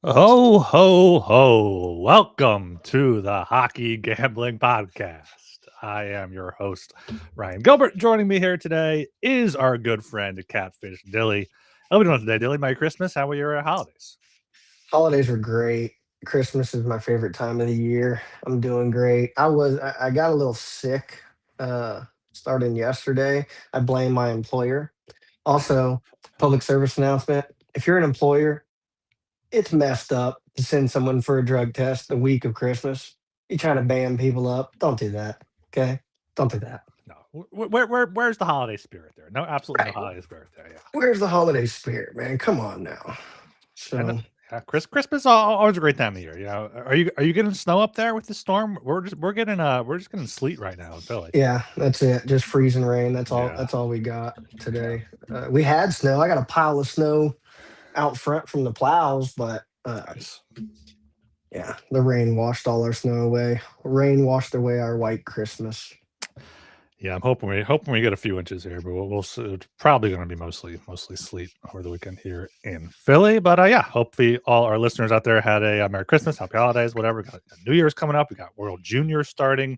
Ho, ho, ho. Welcome to the Hockey Gambling Podcast. I am your host, Ryan Gilbert. Joining me here today is our good friend, Catfish Dilly. How are we doing today, Dilly? Merry Christmas. How were your holidays? Holidays are great. Christmas is my favorite time of the year. I'm doing great. I got a little sick starting yesterday. I blame my employer. Also, public service announcement. If you're an employer, it's messed up to send someone for a drug test the week of Christmas. You trying to bam people up. Don't do that. Okay? Don't do that. No. Where's the holiday spirit there? No, absolutely no Right. holiday spirit there. Yeah. Where's the holiday spirit, man? Come on now. And So Christmas is always a great time of year. You know, are you getting snow up there with the storm? We're just getting sleet right now in Philly. yeah, that's it. Just freezing rain. That's all. Yeah. That's all we got Yeah. today. We had snow. I got a pile of snow out front from the plows, but Nice. yeah, the rain washed all our snow away. Rain washed away our white Christmas. Yeah, I'm hoping we get a few inches here, but we'll see. It's probably going to be mostly sleet over the weekend here in Philly. But yeah, hopefully all our listeners out there had a Merry Christmas, Happy Holidays, whatever. We got New Year's coming up. We got World Juniors starting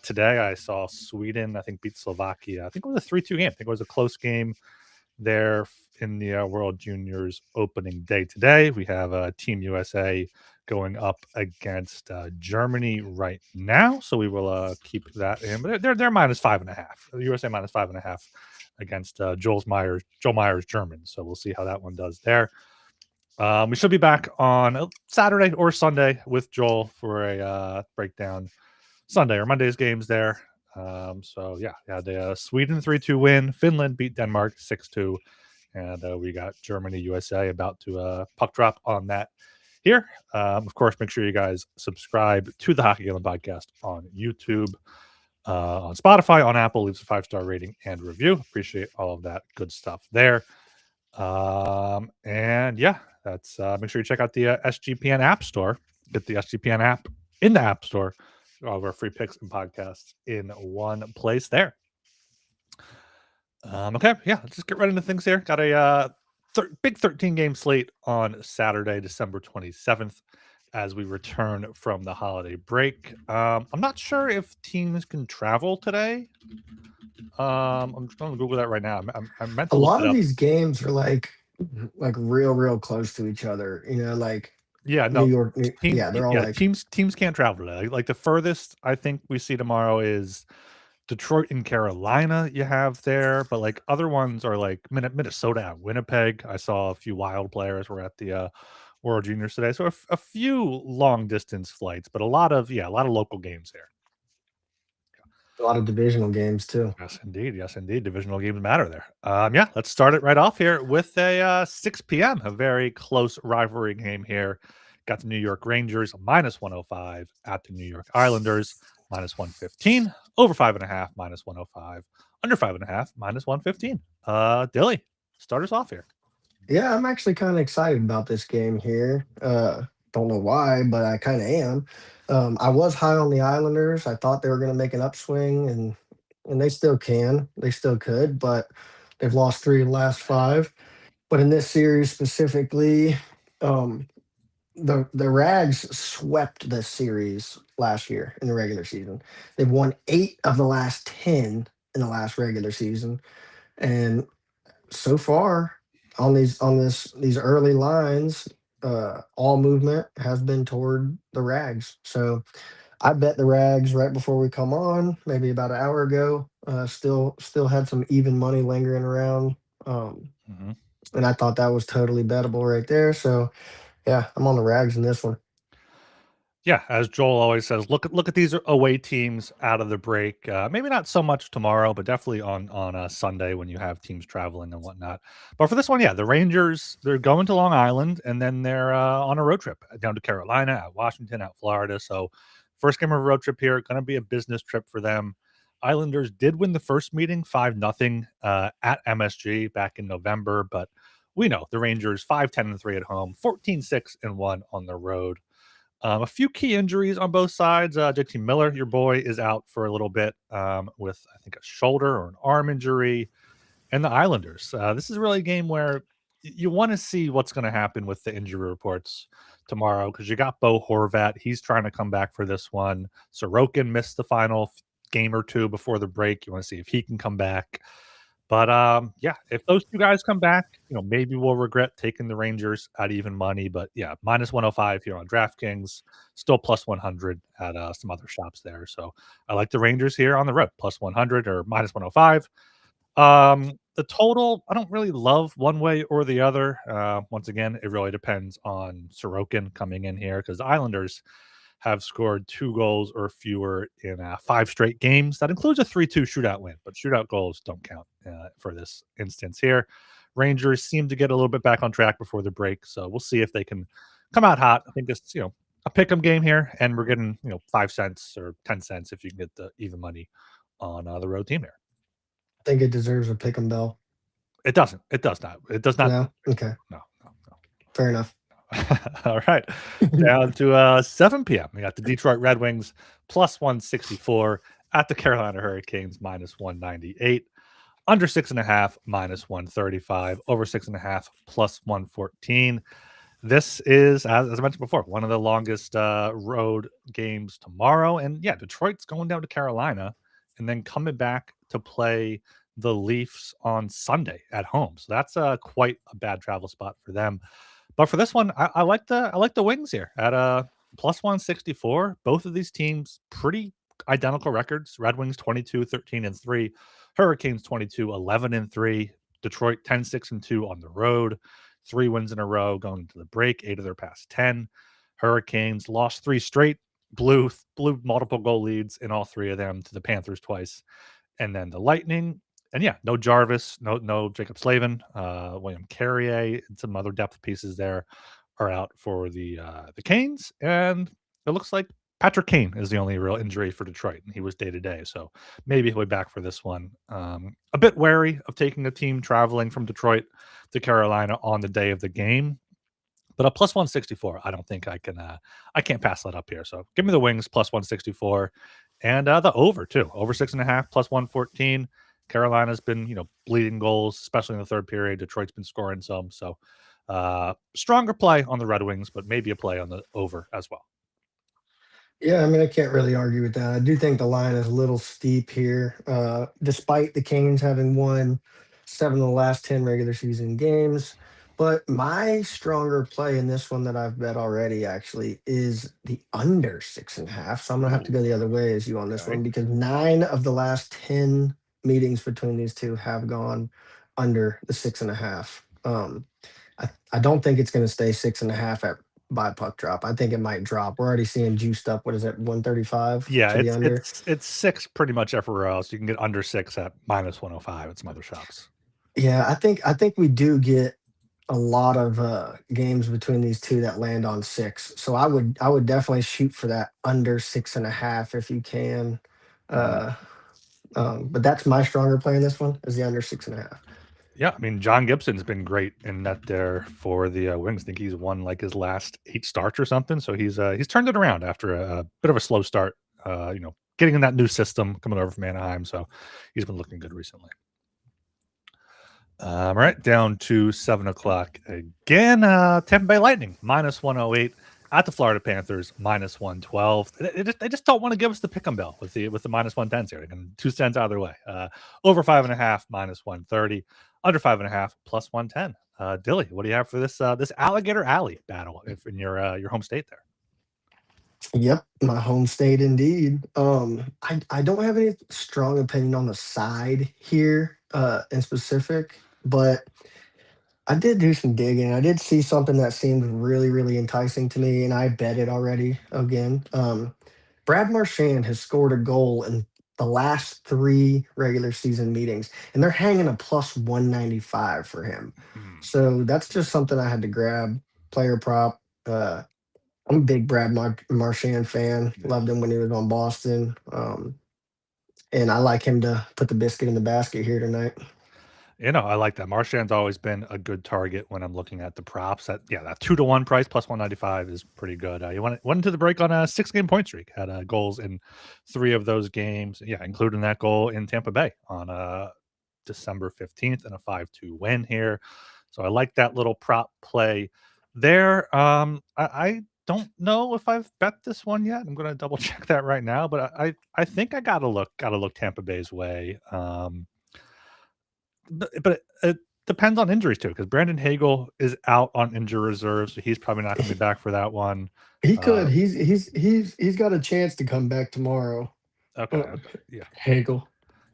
today. I saw Sweden, I think, beat Slovakia. I think it was a 3-2 game. I think it was a close game there in the World Juniors opening day today. We have Team USA going up against Germany right now, so we will keep that in. But they're minus 5.5. The USA minus 5.5 against Joel Myers Germans. So we'll see how that one does there. We should be back on Saturday or Sunday with Joel for a breakdown. Sunday or Monday's games there. So yeah, the Sweden 3-2 win. Finland beat Denmark 6-2. And we got Germany, USA about to puck drop on that here. Of course, make sure you guys subscribe to the Hockey Gambling Podcast on YouTube, on Spotify, on Apple. Leaves a 5-star rating and review. Appreciate all of that good stuff there. And yeah, that's make sure you check out the SGPN App Store. Get the SGPN app in the App Store. All of our free picks and podcasts in one place there. Okay, yeah, let's just get right into things here. Got a big 13 game slate on Saturday, December 27th, as we return from the holiday break. I'm not sure if teams can travel today. I'm just going to Google that right now. I meant A to look lot it of up. these games are like real close to each other. Like Yeah, New no, York. team, Yeah, they're all yeah, like teams can't travel today. Like the furthest I think we see tomorrow is Detroit and Carolina you have there, but like other ones are like Minnesota at Winnipeg. I saw a few Wild players were at the World Juniors today, so a few long distance flights, but a lot of local games there. a lot of divisional games too. Yes, indeed. Divisional games matter there. Yeah, let's start it right off here with a 6 p.m. A very close rivalry game here. Got the New York Rangers minus 105 at the New York Islanders minus 115. Over 5.5 minus 105. Under 5.5 minus 115. Dilly, start us off here. Yeah, I'm actually kind of excited about this game here. Don't know why, but I kind of am. I was high on the Islanders. I thought they were going to make an upswing, and they still can. They still could, but they've lost three of the last five. But in this series specifically, um, the Rags swept this series last year in the regular season. They've won 8 of the last 10 in the last regular season, and so far these early lines, all movement has been toward the Rags. So I bet the Rags right before we come on, maybe about an hour ago. Still had some even money lingering around, Mm-hmm. and I thought that was totally bettable right there. So yeah, I'm on the Rags in this one. Yeah, as Joel always says, look at these away teams out of the break. Maybe not so much tomorrow, but definitely on a Sunday when you have teams traveling and whatnot. But for this one, yeah, the Rangers, they're going to Long Island and then they're on a road trip down to Carolina, at Washington, out Florida. So first game of a road trip here, going to be a business trip for them. Islanders did win the first meeting 5-0 at MSG back in November, but we know the Rangers 5-10-3 at home, 14-6-1 on the road. A few key injuries on both sides. JT Miller, your boy, is out for a little bit with, I think, a shoulder or an arm injury. And the Islanders. This is really a game where you want to see what's going to happen with the injury reports tomorrow because you got Bo Horvat. He's trying to come back for this one. Sorokin missed the final game or two before the break. You want to see if he can come back. But yeah, if those two guys come back, maybe we'll regret taking the Rangers at even money. But yeah, minus 105 here on DraftKings, still plus 100 at some other shops there. So I like the Rangers here on the road, plus 100 or minus 105. The total, I don't really love one way or the other. Once again, it really depends on Sorokin coming in here because the Islanders have scored 2 goals or fewer in 5 straight games. That includes a 3-2 shootout win, but shootout goals don't count for this instance here. Rangers seem to get a little bit back on track before the break, so we'll see if they can come out hot. I think it's a pick 'em game here, and we're getting 5 cents or 10 cents if you can get the even money on the road team here. I think it deserves a pick 'em bell. It doesn't. It does not. It does not. No? Okay. No. Fair enough. All right. Down to 7 p.m. We got the Detroit Red Wings plus 164 at the Carolina Hurricanes minus 198. Under 6.5 minus 135. Over 6.5 plus 114. This is, as I mentioned before, one of the longest road games tomorrow. And yeah, Detroit's going down to Carolina and then coming back to play the Leafs on Sunday at home. So that's quite a bad travel spot for them. But for this one, I like the Wings here at plus 164. Both of these teams pretty identical records. Red Wings 22-13-3, Hurricanes 22-11-3, Detroit 10-6-2 on the road, 3 wins in a row going into the break, 8 of their past 10. Hurricanes lost 3 straight, blew multiple goal leads in all 3 of them to the Panthers twice, and then the Lightning. And yeah, no Jarvis, no Jacob Slavin, William Carrier, and some other depth pieces there are out for the Canes. And it looks like Patrick Kane is the only real injury for Detroit, and he was day to day. So maybe he'll be back for this one. A bit wary of taking a team traveling from Detroit to Carolina on the day of the game. But a plus 164, I don't think I can't pass that up here. So give me the Wings plus 164 and the over too. Over 6.5 plus 114. Carolina's been, bleeding goals, especially in the third period. Detroit's been scoring some. So stronger play on the Red Wings, but maybe a play on the over as well. Yeah, I mean, I can't really argue with that. I do think the line is a little steep here, despite the Canes having won 7 of the last 10 regular season games. But my stronger play in this one that I've bet already actually is the under 6.5. So I'm gonna have to Ooh, go the other way as you on this okay. one because 9 of the last 10 meetings between these two have gone under the 6.5. I don't think it's going to stay 6.5 at by puck drop. I think it might drop. We're already seeing juiced up. What is it, 135 Yeah, to the it's under? it's it's 6 pretty much everywhere else. You can get under 6 at minus 105 at some other shops. Yeah, I think we do get a lot of games between these two that land on 6. So I would definitely shoot for that under 6.5 if you can. Mhm. Uh, but that's my stronger play in this one is the under 6.5. Yeah, I mean, John Gibson's been great in net there for the Wings. I think he's won like his last 8 starts or something. So he's turned it around after a bit of a slow start. Getting in that new system coming over from Anaheim. So he's been looking good recently. All right, down to 7 o'clock again. Tampa Bay Lightning minus 108 at the Florida Panthers minus 112. They just don't want to give us the pick 'em bell with the minus 110s here. They can 2 cents either way. Over 5.5 minus 130, under 5.5 plus 110. Dilly, what do you have for this Alligator Alley battle if in your home state there? Yep, my home state indeed. I don't have any strong opinion on the side here in specific, but I did do some digging. I did see something that seemed really, really enticing to me, and I bet it already again. Brad Marchand has scored a goal in the last 3 regular season meetings, and they're hanging a plus 195 for him. Hmm. So that's just something I had to grab. Player prop. I'm a big Brad Marchand fan. Yeah. Loved him when he was on Boston. And I like him to put the biscuit in the basket here tonight. I like that. Marchand's always been a good target when I'm looking at the props. That 2-to-1 price plus 195 is pretty good. You went into the break on a 6-game point streak, had goals in 3 of those games. Yeah, including that goal in Tampa Bay on December 15th and a 5-2 win here. So I like that little prop play there. I don't know if I've bet this one yet. I'm going to double check that right now, but I think I gotta look Tampa Bay's way. But it depends on injuries too, because Brandon Hagel is out on injury reserve, so he's probably not going to be He, back for that one. he could. Uh, He's got a chance to come back tomorrow. okay, Uh, okay, yeah. Hagel.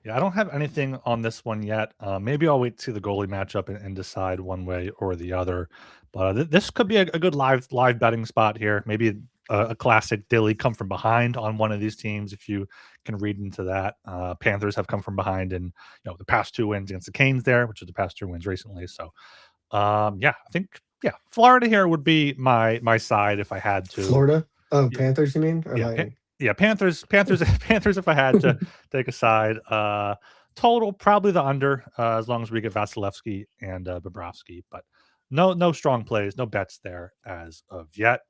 Yeah, I don't have anything on this one yet. Maybe I'll wait to see the goalie matchup and decide one way or the other. But this could be a good live betting spot here. Maybe a classic Dilly come from behind on one of these teams if you can read into that. Panthers have come from behind in the past 2 wins against the Canes there, which is the past 2 wins recently. So yeah, I think Florida here would be my side if I had to. Florida? Oh, Panthers, you mean? Or Yeah, Lightning? Panthers, Panthers. If I had to take a side, total probably the under, as long as we get Vasilevsky and Bobrovsky, but no strong plays, no bets there as of yet.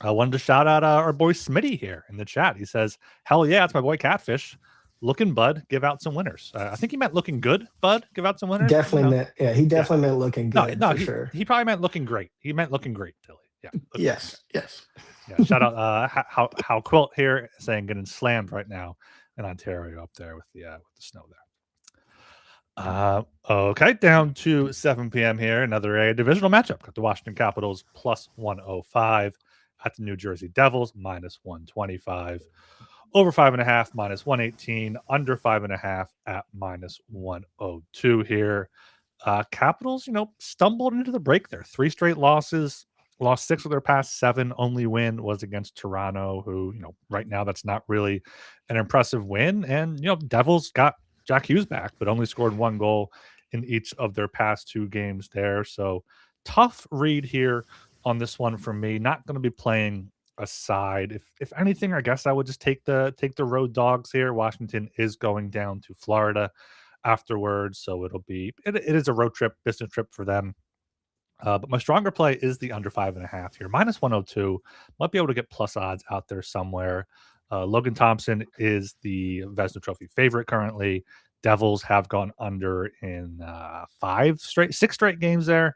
I wanted to shout out our boy Smitty here in the chat. He says, "Hell yeah, it's my boy Catfish. Looking Bud, give out some winners." I think he meant looking good, Bud, give out some winners. Definitely meant, yeah, he Yeah, definitely meant looking no, good no, for he sure. he probably meant looking great. He meant looking great, Tilly. Yeah, looking Yes, yes. yeah, shout out how Quilt here saying getting slammed right now in Ontario up there with the snow there. Okay, down to 7 p.m. here. Another a divisional matchup. Got the Washington Capitals plus 105 at the New Jersey Devils minus 125. Over 5.5 minus 118. Under 5.5 at minus 102 here. Capitals, stumbled into the break there. 3 straight losses, lost 6 of their past 7. Only win was against Toronto, who, right now that's not really an impressive win. And, Devils got Jack Hughes back, but only scored 1 goal in each of their past 2 games there. So tough read here on this one for me. Not going to be playing a side. If anything, I guess I would just take the road dogs here. Washington is going down to Florida afterwards, so it is a road trip, business trip for them. But my stronger play is the under 5.5 here, minus 102. Might be able to get plus odds out there somewhere. Logan Thompson is the Vezina Trophy favorite currently. Devils have gone under in 6 straight games there.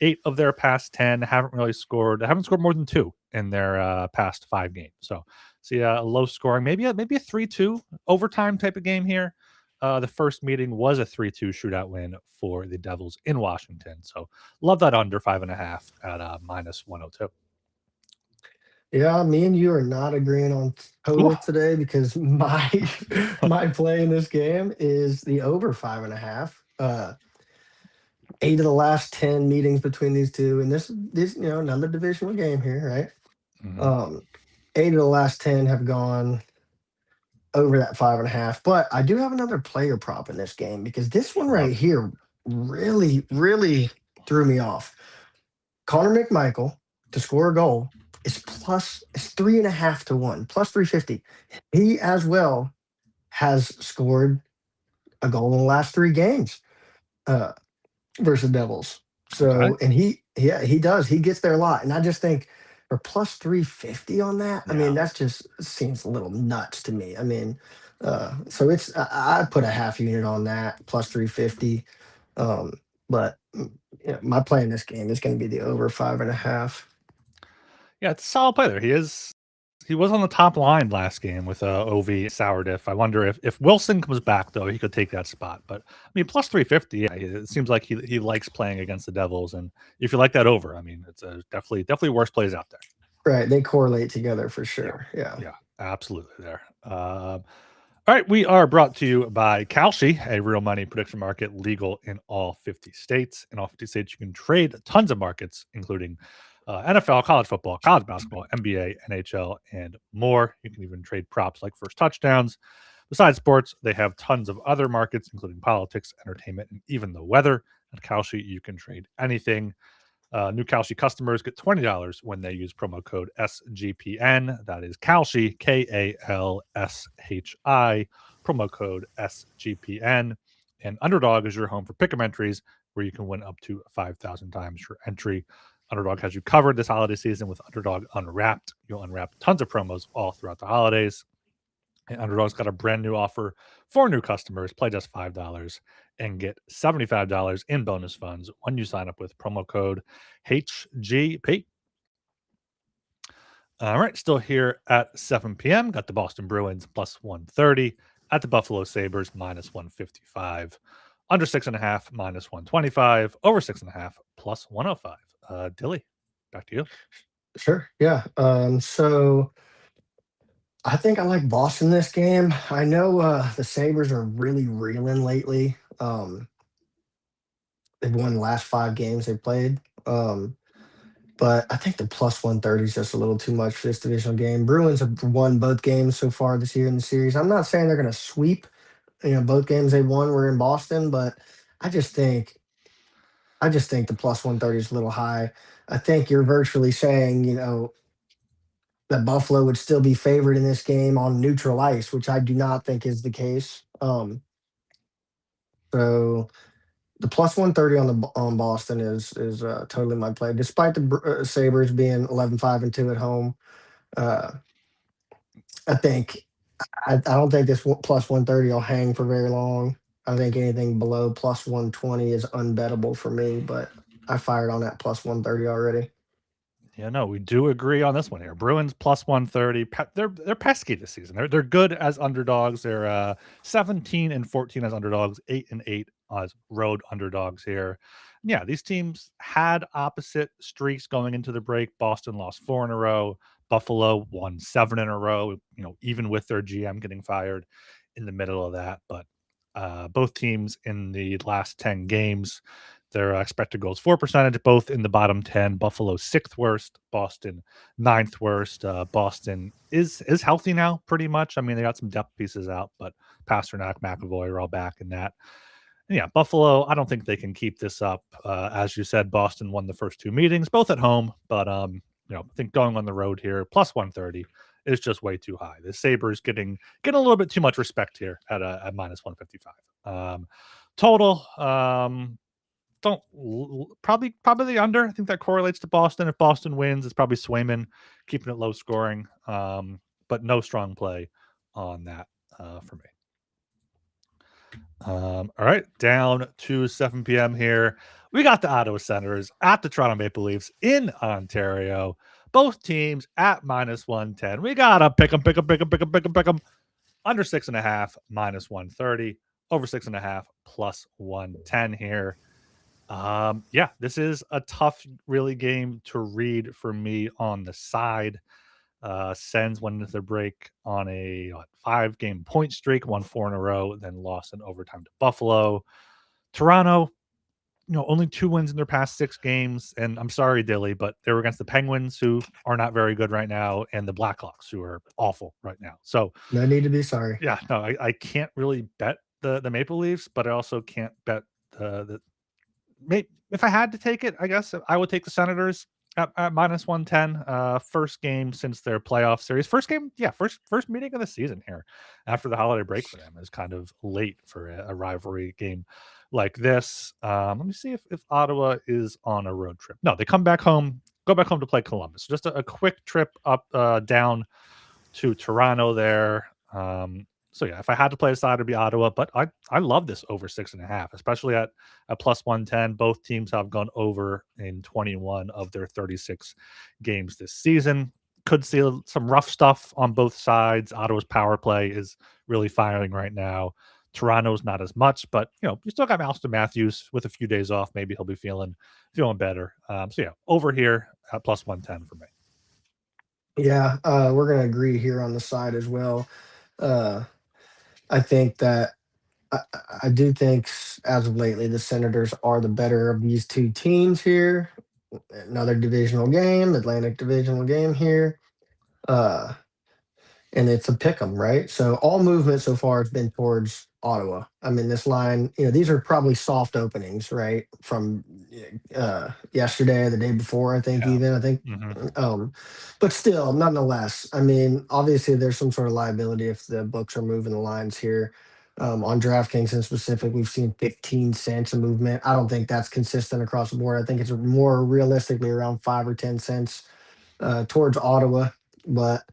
8 of their past 10 haven't scored more than 2 in their past 5 games. So see a low scoring, maybe a 3-2 overtime type of game here. The first meeting was a 3-2 shootout win for the Devils in Washington. So love that under 5.5 at minus 102. Yeah, me and you are not agreeing on Ooh. total today because my play in this game is the over 5.5. 8 of the last 10 meetings between these two, and this another divisional game here, right? Mhm. 8 of the last 10 have gone over that 5.5. But I do have another player prop in this game because this one Yep. right here really, really threw me off. Connor McMichael to score a goal is 3.5 to 1, plus 350. He as well has scored a goal in the last 3 games uh, versus Devils. Okay. So, and he does. He gets there a lot. And I just think for plus 350 on that, I Yeah. mean, that just seems a little nuts to me. I mean, so I'd put a half unit on that plus 350. Um, but my play in this game is going to be the over 5.5. Yeah, it's a solid play there. He was on the top line last game with OV Sourdiff. I wonder if Wilson comes back though, he could take that spot. But I mean, plus 350. Yeah, it seems like he likes playing against the Devils, and if you like that over, I mean, it's definitely worse plays out there. Right, they correlate together for Yeah, sure. Yeah. yeah, absolutely there. All right, we are brought to you by Kalshi, a real money prediction market legal in all 50 states. In all 50 states, you can trade tons of markets, including NFL, college football, college basketball, NBA, NHL, and more. You can even trade props like first touchdowns. Besides sports, they have tons of other markets, including politics, entertainment, and even the weather. At Kalshi, you can trade anything. New Kalshi customers get $20 when they use promo code SGPN. That is Kalshi, KALSHI, promo code SGPN. And Underdog is your home for pick'em entries where you can win up to 5,000 times your entry. Underdog has you covered this holiday season with Underdog Unwrapped. You'll unwrap tons of promos all throughout the holidays. And Underdog's got a brand new offer for new customers. Play just $5 and get $75 in bonus funds when you sign up with promo code HGP. All right, still here at 7 p.m. Got the Boston Bruins plus 130 at the Buffalo Sabres minus 155. Under 6.5 minus 125. Over 6.5 plus 105. Dilly, back to you. Sure. Yeah. So I think I like Boston this game. I know the Sabres are really reeling lately. They've won the last 5 games they played. But I think the plus 130 is just a little too much for this divisional game. Bruins have won both games so far this year in the series. I'm not saying they're going to sweep. Both games they won were in Boston, but I just think the plus 130 is a little high. I think you're virtually saying, that Buffalo would still be favored in this game on neutral ice, which I do not think is the case. So the plus 130 on Boston is totally my play, despite the Sabres being 11-5-2 at home. Uh, I think I don't think this plus 130 will hang for very long. I think anything below plus 120 is unbettable for me, but I fired on that plus 130 already. Yeah, no, we do agree on this one here. Bruins plus 130. They're pesky this season. They're good as underdogs. They're 17-14 as underdogs, 8-8 as road underdogs here. Yeah, these teams had opposite streaks going into the break. Boston lost 4 in a row. Buffalo won 7 in a row, even with their GM getting fired in the middle of that. But both teams in the last 10 games, their expected goals for percentage, both in the bottom 10. Buffalo 6th worst, Boston 9th worst. Boston is healthy now, pretty much. I mean, they got some depth pieces out, but Pasternak, McAvoy are all back in that. And yeah, Buffalo, I don't think they can keep this up. As you said, Boston won the first 2 meetings, both at home, but I think going on the road here, plus 130 is just way too high. The Sabres getting a little bit too much respect here at minus 155. Total, don't probably the under. I think that correlates to Boston. If Boston wins, it's probably Swayman keeping it low scoring, but no strong play on that for me. All right, down to 7 p.m. here. We got the Ottawa Senators at the Toronto Maple Leafs in Ontario. Both teams at minus 110. We gotta pick them. Under 6.5, minus 130. Over 6.5, plus 110 here. Yeah, this is a tough, really game to read for me on the side. Sens went into the break on a 5-game point streak, won 4 in a row, then lost in overtime to Buffalo. Toronto, only 2 wins in their past 6 games. And I'm sorry, Dilly, but they were against the Penguins, who are not very good right now, and the Blackhawks, who are awful right now. So, No need to be sorry. yeah, no, I can't really bet the Maple Leafs, but I also can't bet the if I had to take it, I guess I would take the Senators at minus 110. First game since their playoff series. First game, yeah, first meeting of the season here after the holiday break for them is kind of late for a rivalry game like this. Let me see if Ottawa is on a road trip. No, they go back home to play Columbus. Just a quick trip up down to Toronto there. So yeah, if I had to play a side, it'd be Ottawa. But I love this over 6.5, especially at plus 110. Both teams have gone over in 21 of their 36 games this season. Could see some rough stuff on both sides. Ottawa's power play is really firing right now. Toronto's not as much, but you still got Austin Matthews with a few days off. Maybe he'll be feeling better. So yeah, over here at plus 110 for me. Yeah, we're gonna agree here on the side as well. Uh, I think that I, I do think as of lately the Senators are the better of these 2 teams here. Another divisional game, Atlantic divisional game here. Uh, and it's a pick 'em, right? So all movement so far has been towards Ottawa. I mean, this line, these are probably soft openings, right? From yesterday or the day before, I think, Yeah. even. I think, Hmm. um, but still, nonetheless, I mean, obviously, there's some sort of liability if the books are moving the lines here. On DraftKings in specific, we've seen 15 cents of movement. I don't think that's consistent across the board. I think it's more realistically around 5 or 10 cents towards Ottawa, but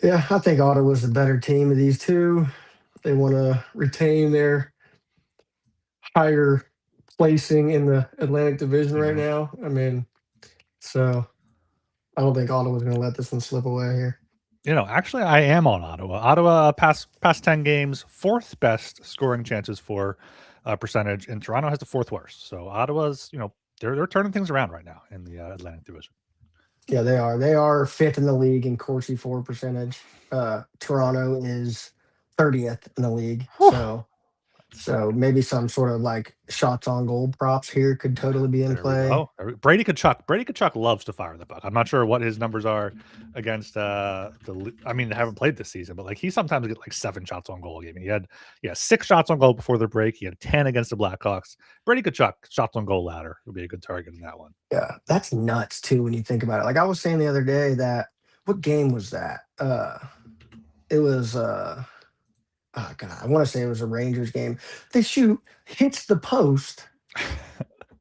Yeah, I think Ottawa's the better team of these two. They want to retain their higher placing in the Atlantic Division right Mhm. now. I mean, so I don't think Ottawa's going to let this one slip away here. Actually, I am on Ottawa. Ottawa past 10 games, fourth best scoring chances for percentage, and Toronto has the fourth worst. So Ottawa's, they're turning things around right now in the Atlantic Division. Yeah, they are. They are fifth in the league in Corsi for percentage. Toronto is 30th in the league. Whew. So maybe some sort of like shots on goal props here could totally be in There we play. go. Brady Kachuk. Brady Kachuk loves to fire the puck. I'm not sure what his numbers are against I mean, they haven't played this season, but like he sometimes get like 7 shots on goal a game. He had 6 shots on goal before the break. He had 10 against the Blackhawks. Brady Kachuk shots on goal ladder would be a good target in that one. Yeah, that's nuts too when you think about it. Like I was saying the other day that what game was that? It was oh god, I want to say it was a Rangers game. They shoot, hits the post,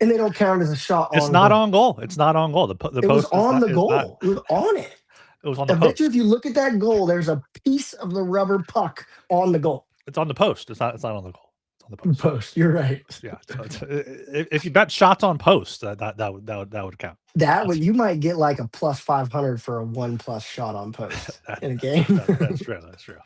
and they don't count as a shot It's on not goal. on goal. It's not on goal. The It was post is on not the is not. goal. It was on it. It was on the I bet you post. if you look at that goal, there's a piece of the rubber puck on the goal. It's on the post. It's not on the goal. It's on the The post. post. You're right. Yeah. So if you bet shots on post, that would count. That That's would you might get like a plus 500 for a 1+ shot on post in a game. that's true. That's true.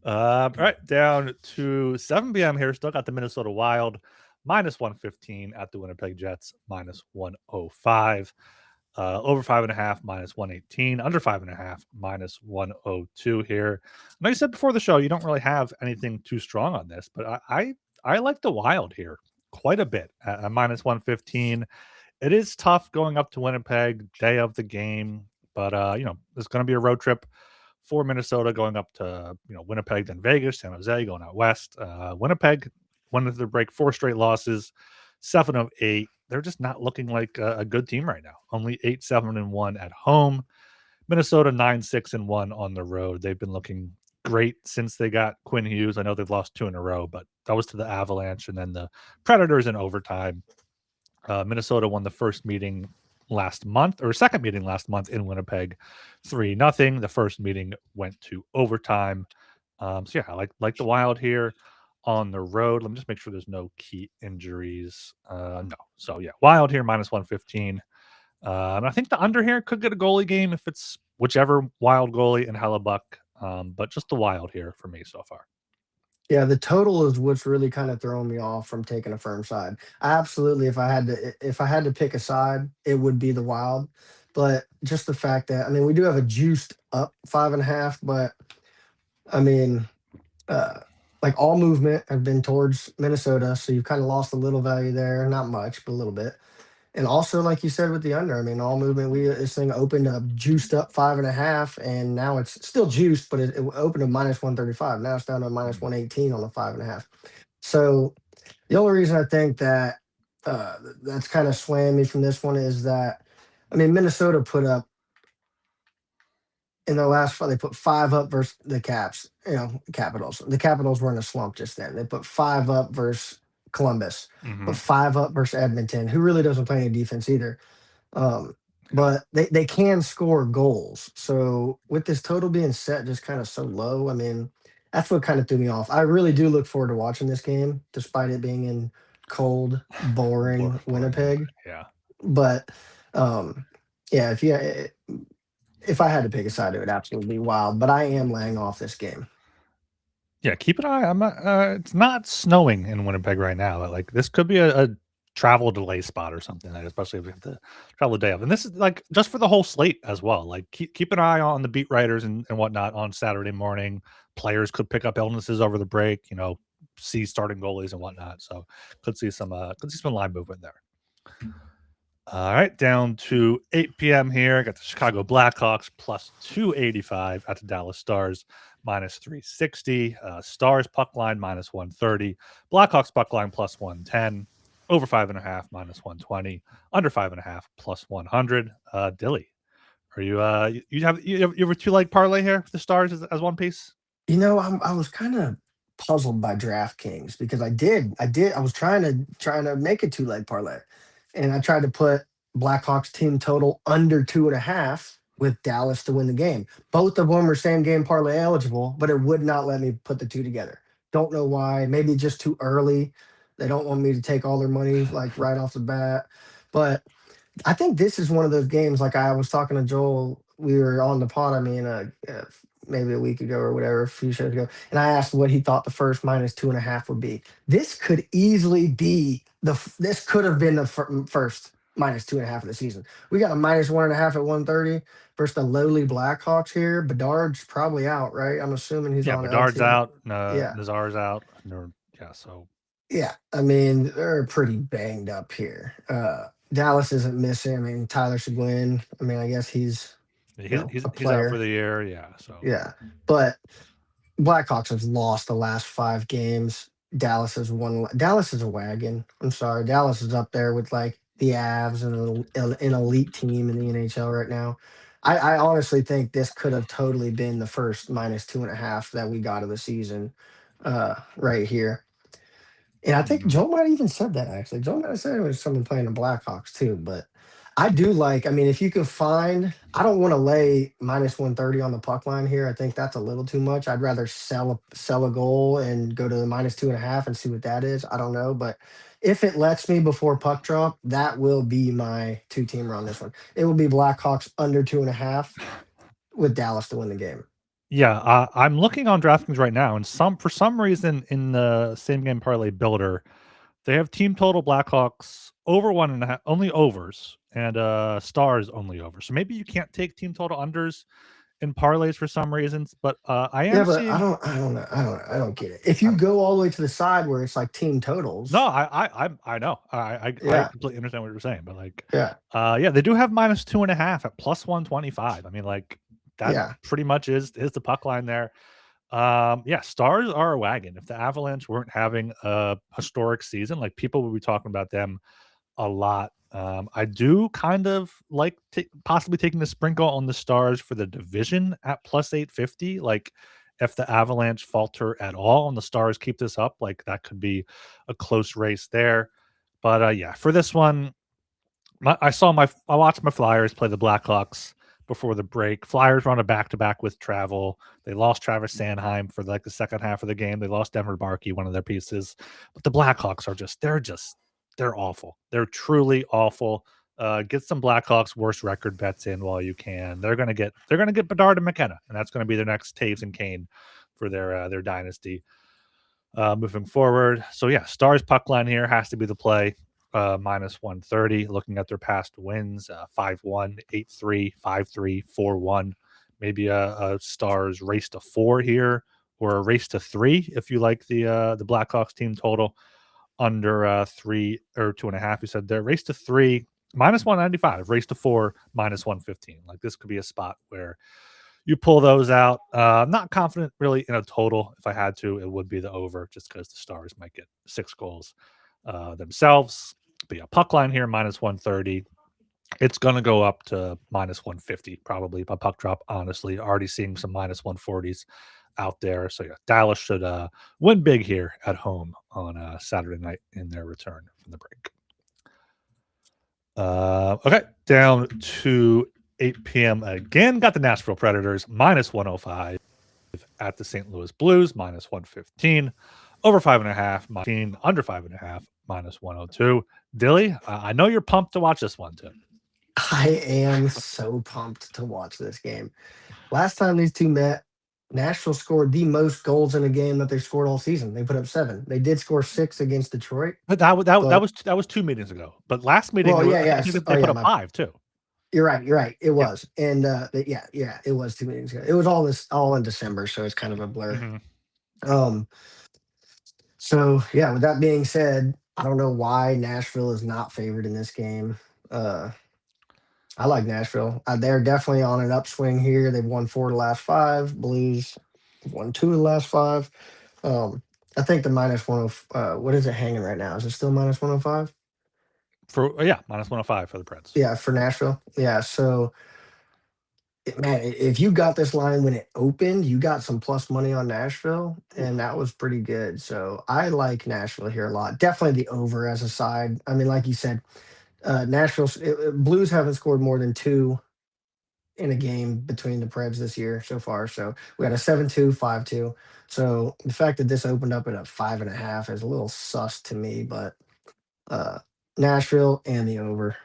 All right, down to 7 p.m. here. Still got the Minnesota Wild minus 115 at the Winnipeg Jets minus 105. Over 5.5 minus 118. Under 5.5 minus 102 here. I know you said before the show you don't really have anything too strong on this, but I like the Wild here quite a bit at minus 115. It is tough going up to Winnipeg day of the game, but there's going to be a road trip for Minnesota going up to Winnipeg, then Vegas, San Jose, going out west. Winnipeg wanted to break 4 straight losses, 7 of 8. They're just not looking like a good team right now. Only 8-7-1 at home. Minnesota 9-6-1 on the road. They've been looking great since they got Quinn Hughes. I know they've lost 2 in a row, but that was to the Avalanche and then the Predators in overtime. Minnesota won the first meeting last month or second meeting last month in Winnipeg, 3-0. The first meeting went to overtime. So yeah, I like the Wild here on the road. Let me just make sure there's no key injuries. No. So yeah, Wild here minus 115. And I think the under here could get a goalie game if it's whichever Wild goalie and Hellebuck. But just the Wild here for me so far. Yeah, the total is what's really kind of throwing me off from taking a firm side. Absolutely, if I had to pick a side, it would be the Wild. But just the fact that I mean, we do have a juiced up 5.5, but I mean, uh, like all movement have been towards Minnesota, so you've kind of lost a little value there, not much, but a little bit. And also, like you said with the under, I mean, all movement. This thing opened up juiced up 5.5, and now it's still juiced, but it opened to minus 135. Now it's down to minus Mhm. 118 on the 5.5. So the only reason I think that that's kind of swaying me from this one is that I mean Minnesota put up in the last five, they put 5 up versus the Caps, Capitals. The Capitals were in a slump just then. They put 5 up versus Columbus, but Mhm. 5 up versus Edmonton, who really doesn't play any defense either. Um, but they can score goals. So with this total being set just kind of so low, I mean, that's what kind of threw me off. I really do look forward to watching this game, despite it being in cold, boring Boring Winnipeg. Winnipeg. Yeah. But um, yeah, if I had to pick a side, it would absolutely be Wild. But I am laying off this game. Yeah, keep an eye. It's not snowing in Winnipeg right now. Like this could be a travel delay spot or something. Like, especially if we have to travel the day of. And this is like just for the whole slate as well. Like keep an eye on the beat writers and whatnot on Saturday morning. Players could pick up illnesses over the break. See starting goalies and whatnot. So could see some line movement there. All right, down to 8 p.m. here. Got the Chicago Blackhawks plus 285 at the Dallas Stars minus 360. Stars puck line minus 130. Blackhawks puck line plus 110. Over 5.5 minus 120. Under 5.5 plus 100. Dilly, are you have a 2 leg parlay here for the Stars as one piece? I was kind of puzzled by DraftKings because I was trying to make a 2 leg parlay, and I tried to put Blackhawks team total under 2.5, with Dallas to win the game. Both of them are same game parlay eligible, but it would not let me put the two together. Don't know why. Maybe just too early. They don't want me to take all their money like right off the bat. But I think this is one of those games. Like I was talking to Joel, we were on the pod. I mean, maybe a week ago or whatever, a few shows ago, and I asked what he thought the first -2.5 would be. This could easily be This could have been the first -2.5 of the season. We got a -1.5 at 130 versus the lowly Blackhawks here. Bedard's probably out, right? I'm assuming he's Yeah, on Bedard's LT. out. Yeah, Nazar's out. Yeah, so yeah, I mean, they're pretty banged up here. Dallas isn't missing. I mean, Tyler Seguin. I mean, I guess he's, a he's out for player. the year. Yeah, so Yeah. But Blackhawks have lost the last 5 games. Dallas has won. Dallas is a wagon. I'm sorry. Dallas is up there with like the Avs and an elite team in the NHL right now. I honestly think this could have totally been the first -2.5 that we got of the season right here. And I think mhm. Joe might have even said that actually. Joe might have said it was someone playing the Blackhawks too. But I do like, I mean, if you can find, I don't want to lay -130 on the puck line here. I think that's a little too much. I'd rather sell a goal and go to the -2.5 and see what that is. I don't know. But if it lets me before puck drop, that will be my two-teamer on this one. It will be Blackhawks under 2.5 with Dallas to win the game. Yeah, I'm looking on DraftKings right now, and for some reason in the same game parlay builder, they have team total Blackhawks over 1.5, only overs, and Stars only over. So maybe you can't take team total unders in parlays for some reasons, but I Yeah, am but seeing. I don't know. I don't get it. If I you don't, go all the way to the side where it's like team no, totals, I know. I yeah, completely understand what you're saying, but like, yeah, yeah, they do have -2.5 at +125. I mean, like that yeah. pretty much is the puck line there. Yeah, Stars are a wagon. If the Avalanche weren't having a historic season, like people would be talking about them a lot. I do kind of like possibly taking the sprinkle on the Stars for the division at +850. Like, if the Avalanche falter at all and the Stars keep this up, like that could be a close race there. But yeah, for this one, I watched my Flyers play the Blackhawks before the break. Flyers run a back to back with travel. They lost Travis Sanheim for like the second half of the game. They lost Denver Barkey, one of their pieces. But the Blackhawks are they're awful. They're truly awful. Get some Blackhawks worst record bets in while you can. They're gonna get Bedard and McKenna, and that's gonna be their next Taves and Kane for their dynasty moving forward. So yeah, Stars puck line here has to be the play. -130. Looking at their past wins, 5-1, 8-3, 5-3, 4-1. Maybe a Stars race to 4 here, or a race to 3 if you like the Blackhawks team total under 3 or 2.5. You said there, race to 3 -195, race to 4 -115. Like this could be a spot where you pull those out. I'm not confident really in a total. If I had to, it would be the over, just because the Stars might get 6 goals themselves. But yeah, puck line here -130. It's going to go up to -150 probably by puck drop. Honestly, already seeing some -140s out there. So yeah, Dallas should win big here at home on Saturday night in their return from the break. Okay, down to 8 p.m. again. Got the Nashville Predators -105 at the St. Louis Blues -115. Over 5.5, under 5.5, -102. Dilly, I know you're pumped to watch this one too. I am so pumped to watch this game. Last time these two met, Nashville scored the most goals in a game that they scored all season. They put up 7. They did score 6 against Detroit, But but that was 2 meetings ago. But last meeting, well, yeah, I yes. think Oh they put yeah, up my 5 too. you're right. You're right. It Yeah. was, and yeah, yeah, it was 2 meetings ago. It was all in December, so it's kind of a blur. hmm Um, so yeah. With that being said, I don't know why Nashville is not favored in this game. Uh, I like Nashville. They're definitely on an upswing here. They've won 4 of the last 5. Blues have won 2 of the last 5. Um, I think the -1. What is it hanging right now? Is it still -105? For yeah, -105 for the Preds. Yeah, for Nashville. Yeah. So, man, if you got this line when it opened, you got some plus money on Nashville, and that was pretty good. So I like Nashville here a lot. Definitely the over as a side. I mean, like you said, Nashville Blues haven't scored more than 2 in a game between the Preds this year so far. So we got a 7-2, 5-2. So the fact that this opened up at a 5.5 is a little sus to me, but uh, Nashville and the over.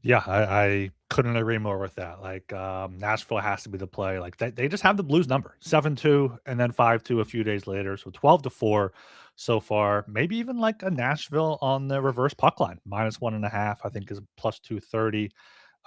Yeah, I couldn't agree more with that. Like, Nashville has to be the play. Like, they just have the Blues number 7-2 and then 5-2 a few days later. So 12-4 so far. Maybe even like a Nashville on the reverse puck line, -1.5, I think is plus 230.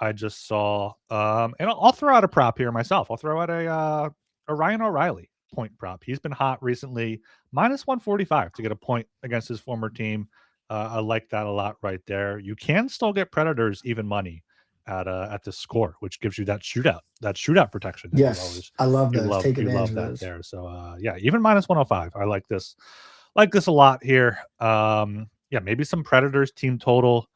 I just saw, and I'll throw out a prop here myself. I'll throw out a Ryan O'Reilly point prop. He's been hot recently, -145 to get a point against his former team. I like that a lot right there. You can still get Predators even money at the score, which gives you that shootout protection that Yes, I love those. Take you advantage love of that those. there. So yeah, even -105. I like this a lot here. Yeah, maybe some Predators team total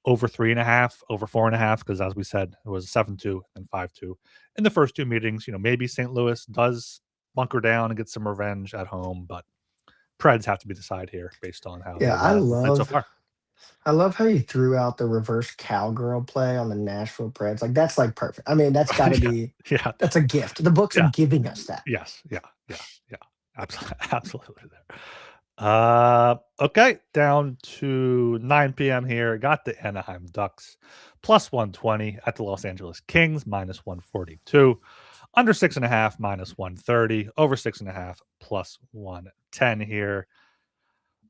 over 3.5, over 4.5, because as we said, it was 7-2 and 5-2 in the first two meetings. Maybe St. Louis does bunker down and get some revenge at home, but Preds have to be the side here based on how Yeah, they've played so far. I love how you threw out the reverse cowgirl play on the Nashville Preds. Like that's like perfect. I mean, that's got to Yeah, be yeah, that's a gift. The books are yeah, giving us that. yes, yeah, yeah, yeah, absolutely, absolutely there. Okay, down to 9 p.m. here. Got the Anaheim Ducks plus 120 at the Los Angeles Kings -142. Under 6.5 -130. Over 6.5 plus 110 here.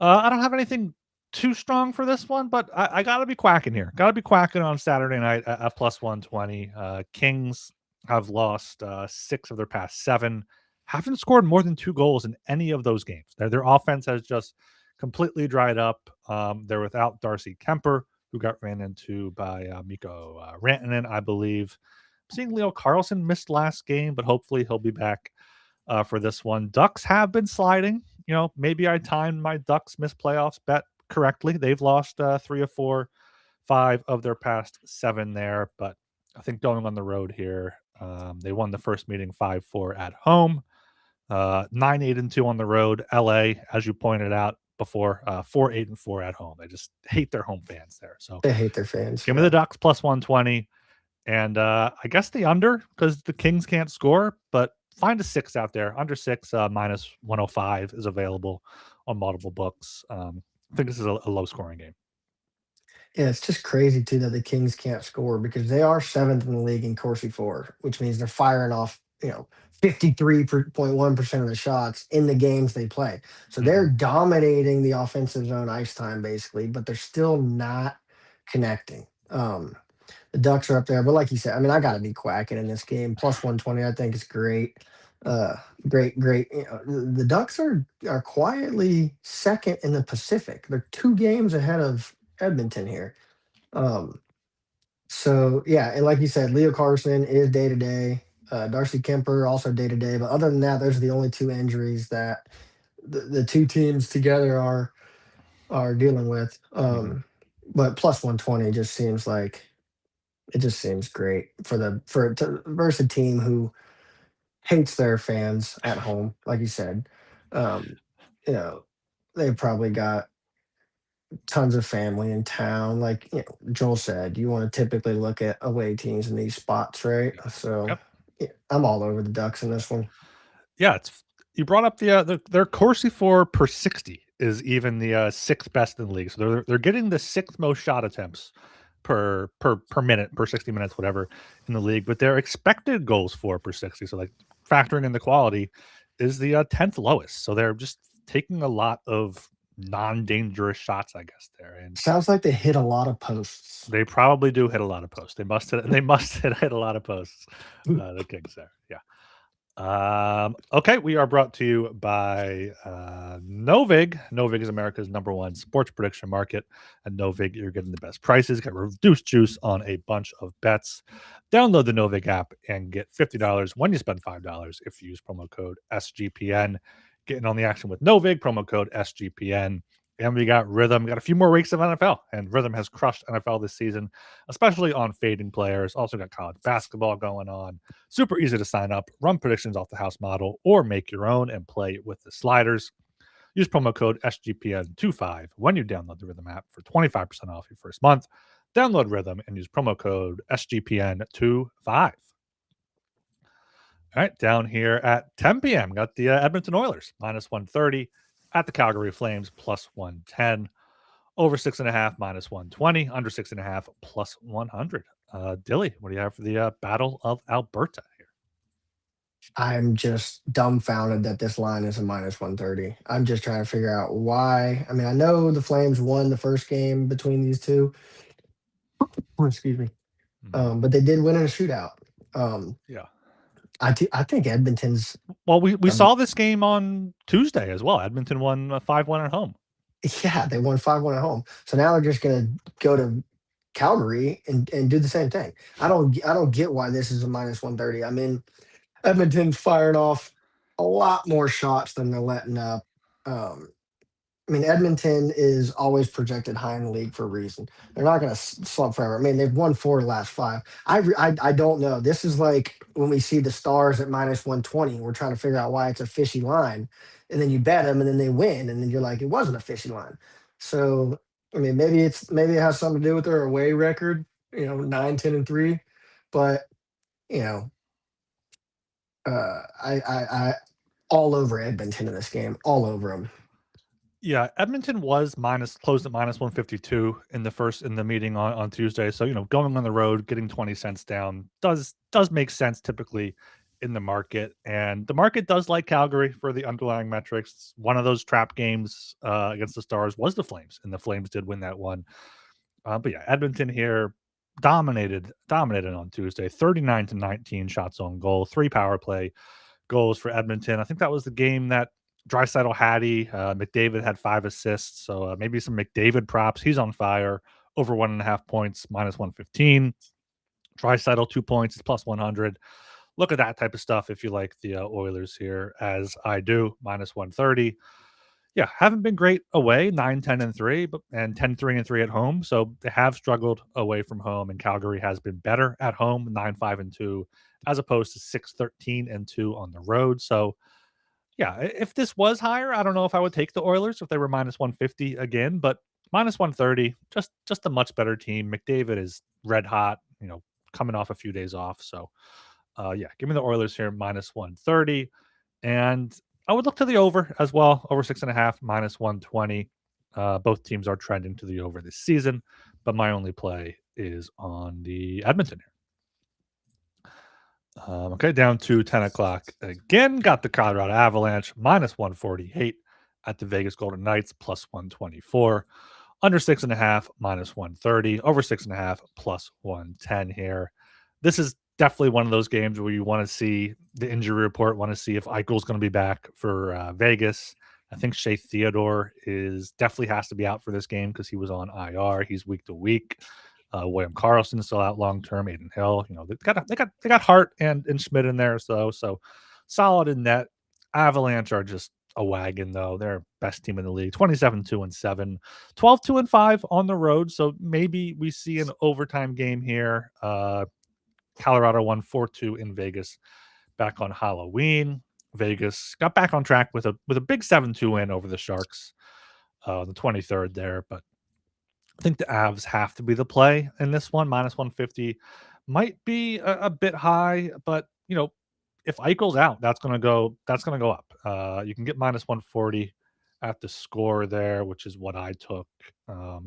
I don't have anything too strong for this one, but I gotta be quacking here. Gotta be quacking on Saturday night at plus 120. Kings have lost 6 of their past 7. Haven't scored more than 2 goals in any of those games. Their offense has just completely dried up. They're without Darcy Kemper, who got ran into by Mikko Rantanen, I believe. I'm seeing Leo Carlson missed last game, but hopefully he'll be back for this one. Ducks have been sliding. Maybe I timed my Ducks miss playoffs bet correctly. They've lost 3 or 4, 5 of their past 7 there, but I think going on the road here, they won the first meeting 5-4 at home, 9-8-2 on the road. LA, as you pointed out before, 4-8-4 at home. They just hate their home fans there. So They hate their fans. give me the Yeah. Ducks plus 120. And I guess the under because the Kings can't score, but find a 6 out there. Under 6, -105 is available on multiple books. I think this is a low scoring game. Yeah, it's just crazy too that the Kings can't score because they are seventh in the league in Corsi for, which means they're firing off, 53.1% of the shots in the games they play. So they're Mhm. dominating the offensive zone ice time basically, but they're still not connecting. The Ducks are up there, but like you said, I mean, I got to be quacking in this game. Plus 120, I think is great. Uh, great. The Ducks are quietly second in the Pacific. They're 2 games ahead of Edmonton here. Um, so yeah, and like you said, Leo Carson is day to day. Darcy Kemper also day to day. But other than that, those are the only 2 injuries that the 2 teams together are dealing with. Mhm. But plus 120 just seems like it just seems great versus a team who hates their fans at home, like you said. Um, you know, they probably got tons of family in town. Like Joel said, you want to typically look at away teams in these spots, right? So Yep. yeah, I'm all over the Ducks in this one. Yeah, you brought up their Corsi for per 60 is even the 6th best in the league. So they're getting the 6th most shot attempts per minute, per 60 minutes, whatever in the league. But their expected goals for per 60, so like factoring in the quality, is the 10th lowest. So they're just taking a lot of non-dangerous shots, I guess there, and Sounds like they hit a lot of posts. they probably do hit a lot of posts. They must hit a lot of posts. The Kings there, yeah. Okay, we are brought to you by Novig. Novig is America's #1 sports prediction market. At Novig, you're getting the best prices, get reduced juice on a bunch of bets. Download the Novig app and get $50 when you spend $5 if you use promo code SGPN. Getting on the action with Novig, promo code SGPN. And we got Rhythm. Got a few more weeks of NFL, and Rhythm has crushed NFL this season, especially on fading players. Also got college basketball going on. Super easy to sign up, run predictions off the house model, or make your own and play with the sliders. Use promo code SGPN25 when you download the Rhythm app for 25% off your first month. Download Rhythm and use promo code SGPN25. All right, down here at 10 p.m. Got the Edmonton Oilers minus 130 at the Calgary Flames plus 110. Over 6.5 minus 120. Under 6.5 plus 100. Dilly, what do you have for the Battle of Alberta here? I'm just dumbfounded that this line is a minus 130. I'm just trying to figure out why. I mean, I know the Flames won the first game between these two. Oh, excuse me. Mhm. But they did win in a shootout. Um, Yeah. I think Edmonton's Well, we the saw this game on Tuesday as well. Edmonton won 5-1 at home. yeah, they won 5-1 at home. So now they're just gonna go to Calgary and do the same thing. I don't get why this is a minus 130. I mean, Edmonton's firing off a lot more shots than they're letting up. Um, I mean, Edmonton is always projected high in the league for a reason. They're not going to slump forever. I mean, they've won 4 of the last 5. I don't know. This is like when we see the Stars at minus 120. We're trying to figure out why it's a fishy line, and then you bet them, and then they win, and then you're like, it wasn't a fishy line. So, I mean, maybe it has something to do with their away record. 9-10-3, but you know, I all over Edmonton in this game, all over them. Yeah, Edmonton was closed at minus 152 in the meeting on Tuesday. So, going on the road, getting 20 cents down does make sense typically in the market. And the market does like Calgary for the underlying metrics. One of those trap games against the Stars was the Flames, and the Flames did win that one. But yeah, Edmonton here dominated on Tuesday, 39-19 shots on goal, 3 power play goals for Edmonton. I think that was the game that Draisaitl had. McDavid had 5 assists, so maybe some McDavid props. He's on fire. Over 1.5 points, minus 115. Draisaitl 2 points, is plus 100. Look at that type of stuff if you like the Oilers here, as I do, minus 130. Yeah, haven't been great away, 9-10-3, but and 10-3-3 at home. So they have struggled away from home, and Calgary has been better at home, 9-5-2, as opposed to 6-13-2 on the road. So yeah, if this was higher, I don't know if I would take the Oilers if they were minus 150 again, but minus 130, just a much better team. McDavid is red hot, coming off a few days off. So yeah, give me the Oilers here, minus 130. And I would look to the over as well, over 6.5, minus 120. Both teams are trending to the over this season, but my only play is on the Edmonton here. Okay, down to 10 o'clock again. Got the Colorado Avalanche minus 148 at the Vegas Golden Knights plus 124. Under 6.5, minus 130. Over 6.5, plus 110 here. This is definitely one of those games where you want to see the injury report, want to see if Eichel's going to be back for Vegas. I think Shea Theodore definitely has to be out for this game because he was on IR. He's week to week. William Karlsson still out long term. Aiden Hill, they got Hart and Schmidt in there, so solid in net. Avalanche are just a wagon though. They're best team in the league, 27-2-7, 12-2-5 on the road. So maybe we see an overtime game here. Colorado won 4-2 in Vegas back on Halloween. Vegas got back on track with a big 7-2 win over the Sharks on the 23rd there, but I think the Avs have to be the play in this one. Minus 150 might be a bit high, but if Eichel's out, that's gonna go up. You can get minus 140 at the score there, which is what I took.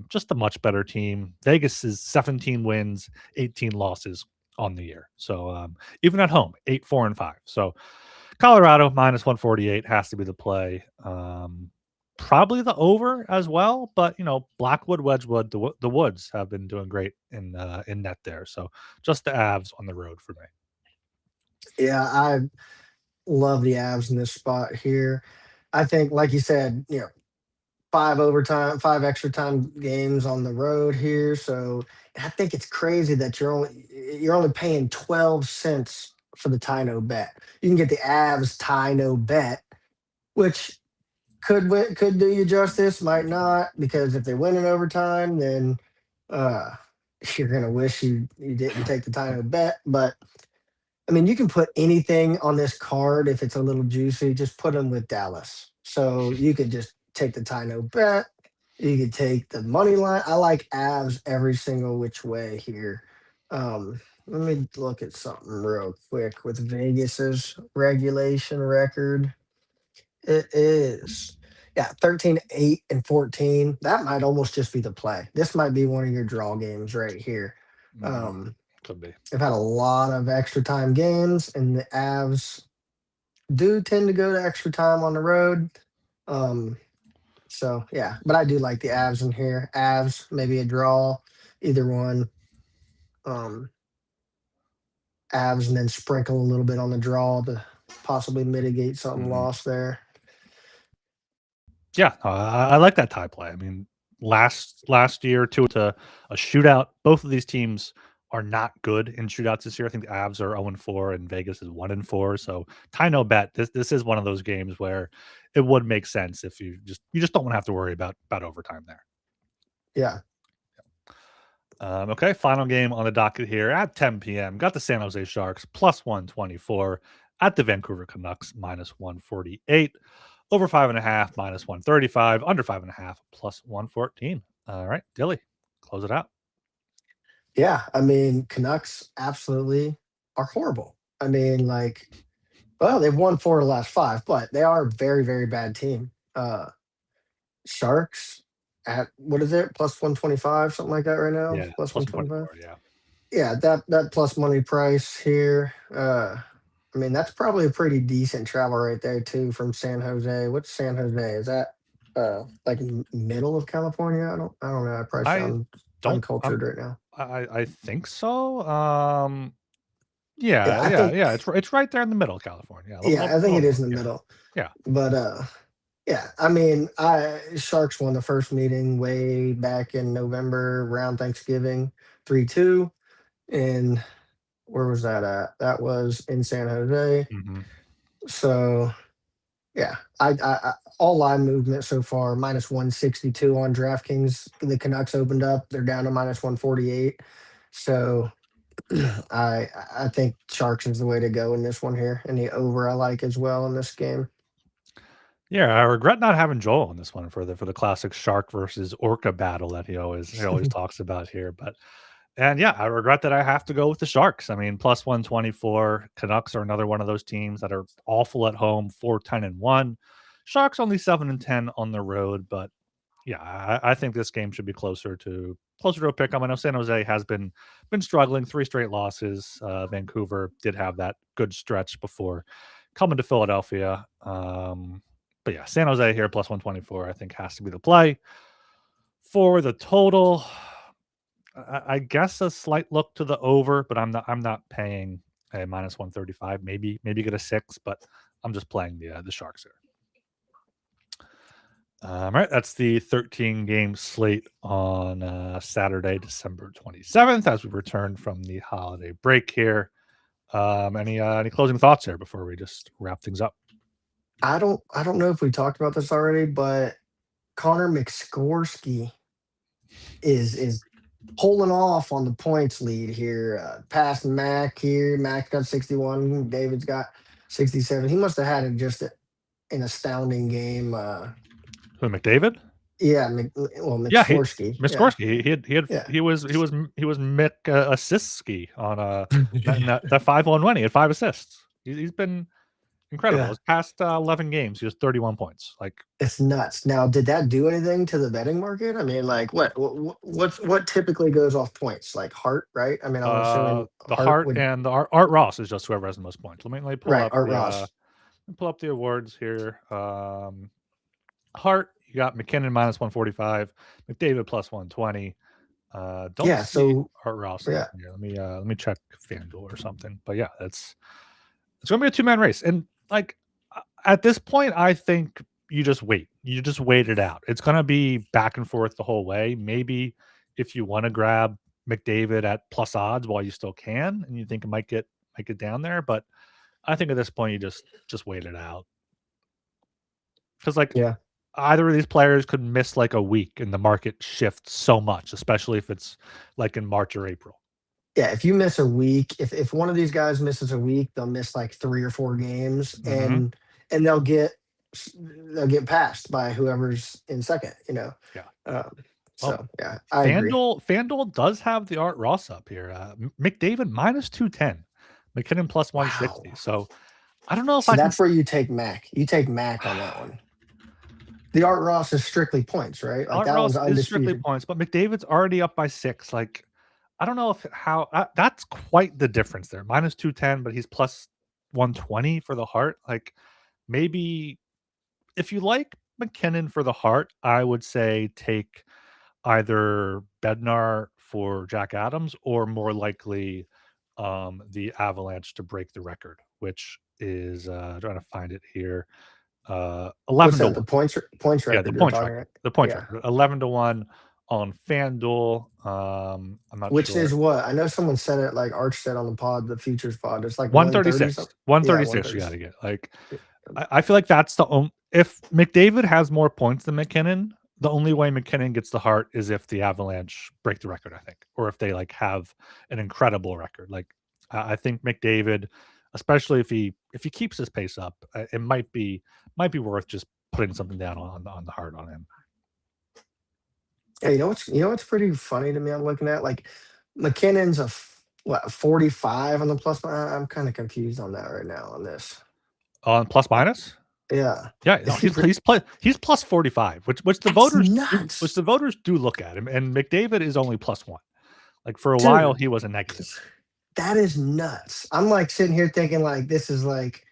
Just a much better team. Vegas is 17 wins, 18 losses on the year. So even at home, 8-4-5. So Colorado minus 148 has to be the play. Probably the over as well, but Blackwood, Wedgwood, the Woods have been doing great in net there. So just the Avs on the road for me. Yeah, I love the Avs in this spot here. I think, like you said, 5 extra time games on the road here. So I think it's crazy that you're only paying 12 cents for the tie no bet. You can get the Avs tie no bet, which could do you justice, might not, because if they win in overtime, then uh you're gonna wish you didn't take the tie no bet. But I mean, you can put anything on this card if it's a little juicy. Just put them with Dallas. So you could just take the tie no bet. You could take the money line. I like Avs every single which way here. Let me look at something real quick with Vegas's regulation record. It is, yeah, 13, 8, and 14. That might almost just be the play. This might be one of your draw games right here. Mm, Um, could be. they've had a lot of extra time games, and the Avs do tend to go to extra time on the road. Um, so yeah, but I do like the Avs in here. Avs, maybe a draw, either one. Um, Avs and then sprinkle a little bit on the draw to possibly mitigate something Mhm. lost there. Yeah, I like that tie play. I mean, last year to a shootout. Both of these teams are not good in shootouts this year. I think the Avs are 0-4 and Vegas is 1-4. So tie no bet. This is one of those games where it would make sense if you just don't want to have to worry about overtime there. Yeah. Okay, final game on the docket here at 10 p.m. Got the San Jose Sharks plus 124 at the Vancouver Canucks minus 148. Over 5.5 minus 135. Under 5.5 plus 114. All right, Dilly, close it out. Yeah. I mean, Canucks absolutely are horrible. I mean, like, well, they've won 4 of the last 5, but they are a very, very bad team. Sharks at what is it? Plus 125, something like that right now. Yeah, Plus plus 125. 124. Yeah. Yeah, that plus money price here. I mean, that's probably a pretty decent travel right there too from San Jose. What's San Jose? Is that like middle of California? I don't know. I probably I sound don't. uncultured right now. I think so. Yeah, Yeah, I yeah, think yeah. It's right there in the middle of California. Yeah, a little, yeah, I think little it is north. in the Yeah, middle. yeah. But yeah, I mean, I Sharks won the first meeting way back in November around Thanksgiving, 3-2. And where was that at? That was in San Jose. Hmm. So yeah, I all line movement so far minus 162 on DraftKings. The Canucks opened up; they're down to minus 148. So I think Sharks is the way to go in this one here, and the over I like as well in this game. Yeah, I regret not having Joel on this one for the classic shark versus orca battle that he always talks about here. But and yeah, I regret that I have to go with the Sharks. I mean, plus 124. Canucks are another one of those teams that are awful at home, 4-10-1. Sharks only 7-10 on the road, but yeah, I think this game should be closer to a pick 'em. I know San Jose has been struggling, 3 straight losses. Vancouver did have that good stretch before coming to Philadelphia. But yeah, San Jose here plus 124, I think has to be the play. For the total, I guess a slight look to the over, but I'm not paying a minus 135. Maybe get a 6, but I'm just playing the Sharks here. Right, that's the 13 game slate on Saturday, December 27th, as we return from the holiday break here. Any closing thoughts here before we just wrap things up? I don't know if we talked about this already, but Connor McSkorsky is pulling off on the points lead here. Past Mac here. Mac got 61. David's got 67. He must have had an astounding game. Who, McDavid? Yeah, Yeah, he McSkorsky. Yeah, Miskorsky. He had yeah, he was Mick assist ski on that 5-1 win. He had 5 assists. He's been incredible. yeah. His past 11 games, he has 31 points. Like It's nuts. Now, did that do anything to the betting market? I mean, like, what typically goes off points? Like Hart, right? I mean, I'm assuming the Hart Hart would, and the Art Ross is just whoever has the most points. Let me pull right? up Art the Ross. awards here. Hart, you got McKinnon minus 145, McDavid plus 120. Don't Yeah. see So Art Ross on yeah, here. Let me check FanDuel or something. But yeah, it's gonna be a 2-man race. And like at this point, I think you just wait. You just wait it out. It's gonna be back and forth the whole way. Maybe if you want to grab McDavid at plus odds while you still can, and you think it might get down there, but I think at this point you just wait it out. Because like yeah, either of these players could miss like a week and the market shifts so much, especially if it's like in March or April. yeah. If you miss a week, if one of these guys misses a week, they'll miss like 3 or 4 games, Hmm. and they'll get passed by whoever's in second. Yeah. Um, Well, So yeah, I agree. FanDuel does have the Art Ross up here. McDavid minus 210, McKinnon plus Wow. 160. So I don't know if See, I can. that's where you take Mac. You take Mac on that one. The Art Ross is strictly points, right? Like Art that one's Ross is strictly undisputed. points, but McDavid's already up by 6. Like, I don't know if how that's quite the difference there. Minus 210, but he's plus 120 for the Hart. Like, maybe if you like McKinnon for the Hart, I would say take either Bednar for Jack Adams or more likely the Avalanche to break the record, which is trying to find it here. What's 11 to that? The 1. points Yeah, the record you're points talking record. about? The points Yeah. record. 11 to 1 on FanDuel. I'm not Which sure. is what? I know someone said it like Arch said on the pod, the futures pod. It's like 130 136. something. Yeah, 136 you 130. got to get. Like I feel like that's the only if McDavid has more points than McKinnon, the only way McKinnon gets the Hart is if the Avalanche break the record, I think, or if they like have an incredible record. Like I think McDavid, especially if he keeps his pace up, it might be worth just putting something down on the Hart on him. Yeah, you know what's pretty funny to me. I'm looking at like McKinnon's what 45 on the plus. I'm kind of confused on that right now on this. On plus minus. Yeah, Yeah, no, is he? he's plus 45, which the That's voters do which nuts, the voters do look at him, and McDavid is only plus 1. Like, for a while, dude. he was a negative. That is nuts. I'm like sitting here thinking like this is like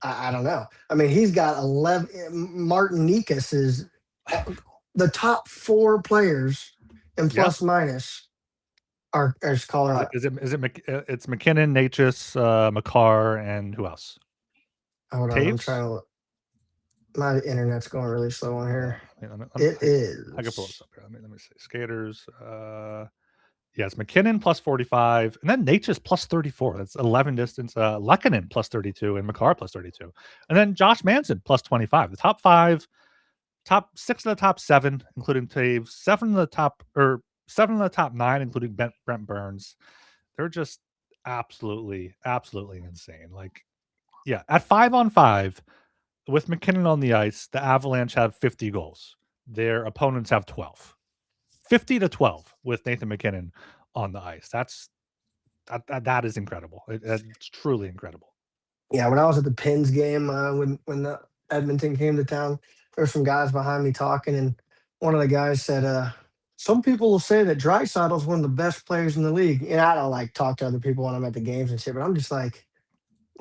I don't know. I mean, he's got 11. Martin Nikas is the top four players in Yeah. plus minus are Colorado. It's McKinnon, Natchez, Makar, and who else? Hold on, I'm Taves? trying to. My internet's going really slow on Yeah, here. I It I can pull this is. up here. Let me see. Skaters, yes, McKinnon plus 45, and then Natchez plus 34. That's 11 distance. Lekanen plus 32, and Makar plus 32. And then Josh Manson plus 25. The top 6 of the top 7, including Taves, 7 of the top 9, including Brent Burns. They're just absolutely insane. Like, yeah, at 5-on-5 with McKinnon on the ice, the Avalanche have 50 goals. Their opponents have 12. 50 to 12 with Nathan McKinnon on the ice. That is incredible. It's truly incredible. Yeah, when I was at the Pens game, when the Edmonton came to town, there were some guys behind me talking, and one of the guys said, "Some people will say that Draisaitl's one of the best players in the league." And I don't like talk to other people when I'm at the games and shit, but I'm just like,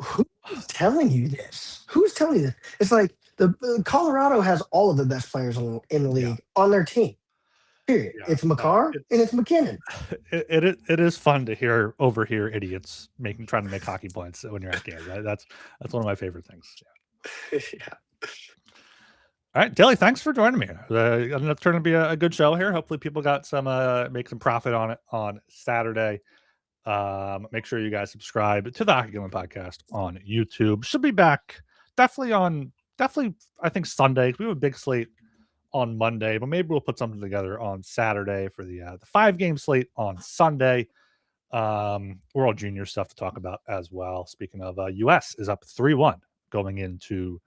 "Who's telling you this? Who's telling you this?" It's like the Colorado has all of the best players in the Yeah, league on their team. Period. yeah. It's McCarr and it's McKinnon. It is fun to overhear idiots trying to make hockey points when you're at games. That's one of my favorite things. Yeah. Yeah. All right, Dilly, thanks for joining me. It's going to be a good show here. Hopefully, people got make some profit on it on Saturday. Make sure you guys subscribe to the Hockey Gambling Podcast on YouTube. Should be back definitely I think Sunday. We have a big slate on Monday, but maybe we'll put something together on Saturday for the 5-game slate on Sunday. World Junior stuff to talk about as well. Speaking of, US is up 3-1 going into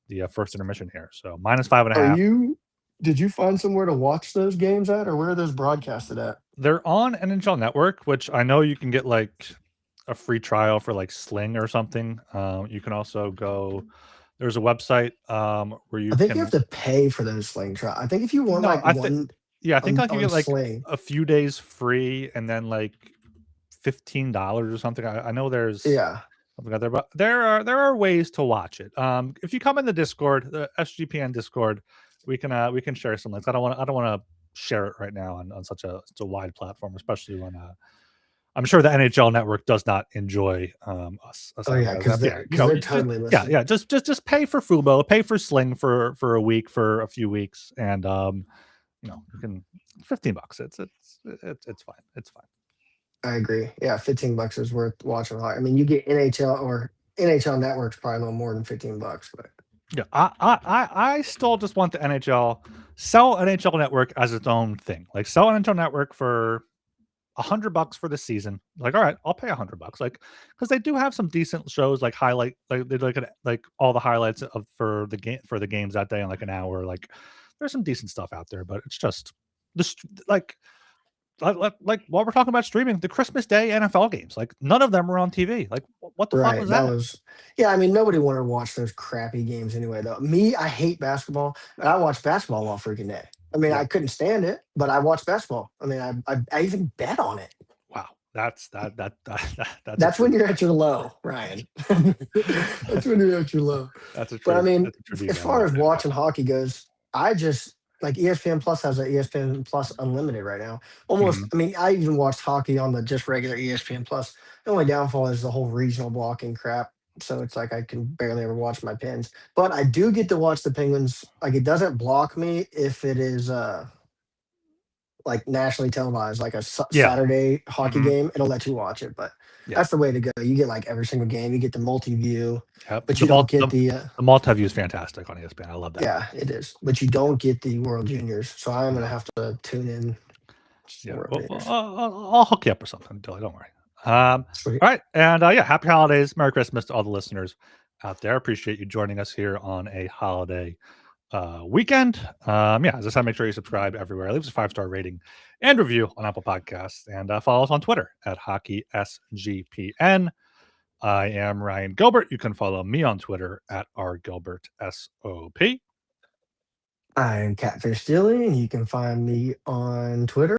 the first intermission here. So -5.5. Did you find somewhere to watch those games at, or where are those broadcasted at? They're on NHL Network, which I know you can get like a free trial for like Sling or something. You can also go. There's a website where I you think you have can. to pay for those sling trial. I think if you want No, like one yeah, I think like you on get like sling, a few days free and then like $15 or something. I know there's yeah, something out there, but there are ways to watch it. If you come in the Discord, the SGPN Discord, we can share some links. I don't want to share it right now on such a wide platform, especially when I'm sure the NHL Network does not enjoy us oh having yeah, guys because up. they're Yeah, because they're totally listening. yeah. Just pay for Fubo, pay for Sling for a week, for a few weeks, and you can $15. It's fine. It's fine. I agree. Yeah, $15 is worth watching. I mean, you get NHL or NHL Network's probably a little more than $15, but Yeah, I still just want the NHL sell NHL Network as its own thing. Like, sell NHL Network for $100 for the season. Like, all right, I'll pay $100. Like, because they do have some decent shows, like they look at like all the highlights for the games that day in like an hour. Like, there's some decent stuff out there, but it's just like while we're talking about streaming, the Christmas Day NFL games, like none of them were on TV. Like what the fuck Right. was That that? was, yeah. I mean, nobody wanted to watch those crappy games anyway, though. Me, I hate basketball, but I watch basketball all freaking day. I mean, Yeah. I couldn't stand it, but I watch basketball. I mean, I even bet on it. Wow. That's a That's when tribute. you're at your low, Ryan. That's when you're at your low. That's a But I tribute. mean, That's a tribute as game far right as there. watching hockey goes, I just like ESPN Plus has a ESPN Plus Unlimited right now. Almost, Mhm. I mean, I even watched hockey on the just regular ESPN Plus. The only downfall is the whole regional blocking crap. So it's like I can barely ever watch my pins. But I do get to watch the Penguins. Like it doesn't block me if it is like nationally televised, like a Yeah. Saturday hockey Mhm. game. It'll let you watch it. But Yeah. that's the way to go. You get like every single game. You get the multi view, Yep. but you don't get the The multi-view is fantastic on ESPN. I love that. yeah, it is. But you don't get the World Juniors. So I'm gonna No. have to tune in Yeah. World Well, Juniors. I'll hook you up or something, Dylan. Don't worry. Sweet. All right. And yeah, happy holidays. Merry Christmas to all the listeners out there. Appreciate you joining us here on a holiday weekend. Yeah, as I said, make sure you subscribe everywhere. Leave us a 5-star rating and review on Apple Podcasts, and follow us on Twitter at HockeySGPN. I am Ryan Gilbert. You can follow me on Twitter at rgilbertsop. I'm Catfish Dilly, and you can find me on Twitter